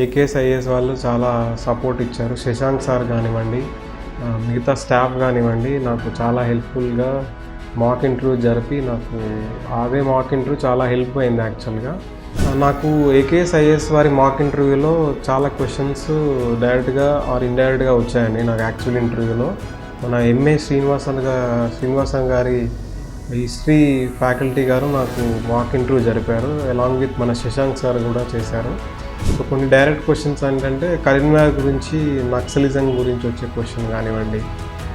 AKS IAS వాళ్ళు చాలా support ఇచ్చారు. శశాంక్ సార్ కానివ్వండి, మిగతా స్టాఫ్ కానివ్వండి, నాకు చాలా హెల్ప్ఫుల్గా మాక్ ఇంటర్వ్యూ జరిపి నాకు అదే మాక్ ఇంటర్వ్యూ చాలా హెల్ప్ అయింది యాక్చువల్గా. నాకు ఏకేఎస్ ఐఏఎస్ వారి మాక్ ఇంటర్వ్యూలో చాలా క్వశ్చన్స్ డైరెక్ట్గా ఆర్ ఇండైరెక్ట్గా వచ్చాయండి. నాకు యాక్చువల్ ఇంటర్వ్యూలో మన ఎంఏ శ్రీనివాసన్ గారి హిస్టరీ ఫ్యాకల్టీ గారు నాకు మాక్ ఇంటర్వ్యూ జరిపారు. అలాంగ్ విత్ మన శశాంక్ సార్ కూడా చేశారు. సో కొన్ని డైరెక్ట్ క్వశ్చన్స్ ఏంటంటే కరీంనగర్ గురించి, నక్సలిజం గురించి వచ్చే క్వశ్చన్ కానివ్వండి,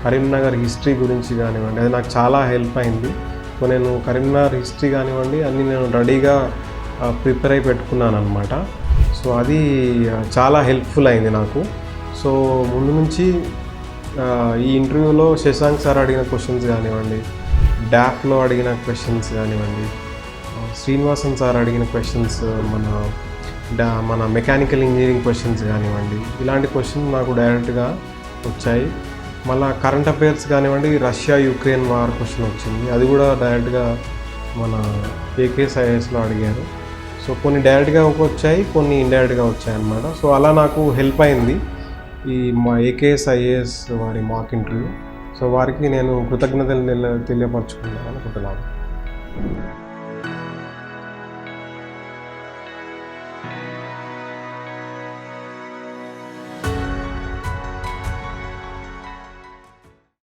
కరీంనగర్ హిస్టరీ గురించి కానివ్వండి, అది నాకు చాలా హెల్ప్ అయింది. సో నేను కరీంనగర్ హిస్టరీ కానివ్వండి అన్నీ నేను రెడీగా ప్రిపేర్ అయి పెట్టుకున్నాను అనమాట. సో అది చాలా హెల్ప్ఫుల్ అయింది నాకు. సో ముందు నుంచి ఈ ఇంటర్వ్యూలో శశాంక్ సార్ అడిగిన క్వశ్చన్స్ కానివ్వండి, డాఫ్లో అడిగిన క్వశ్చన్స్ కానివ్వండి, శ్రీనివాసన్ సార్ అడిగిన క్వశ్చన్స్, మన మెకానికల్ ఇంజనీరింగ్ క్వశ్చన్స్ కానివ్వండి, ఇలాంటి క్వశ్చన్స్ నాకు డైరెక్ట్గా వచ్చాయి. మళ్ళీ కరెంట్ అఫైర్స్ కానివ్వండి, రష్యా యుక్రెయిన్ వార్ క్వశ్చన్ వచ్చింది, అది కూడా డైరెక్ట్గా మన ఏకేఎస్ ఐఏఎస్లో అడిగారు. సో కొన్ని డైరెక్ట్గా వచ్చాయి, కొన్ని ఇండైరెక్ట్గా వచ్చాయి అన్నమాట. సో అలా నాకు హెల్ప్ అయింది ఈ మా ఏకేఎస్ ఐఏఎస్ వారి మాక్ ఇంటర్వ్యూ. సో వారికి నేను కృతజ్ఞతలు తెలియపరచుకున్నాను అనుకుంటున్నాను.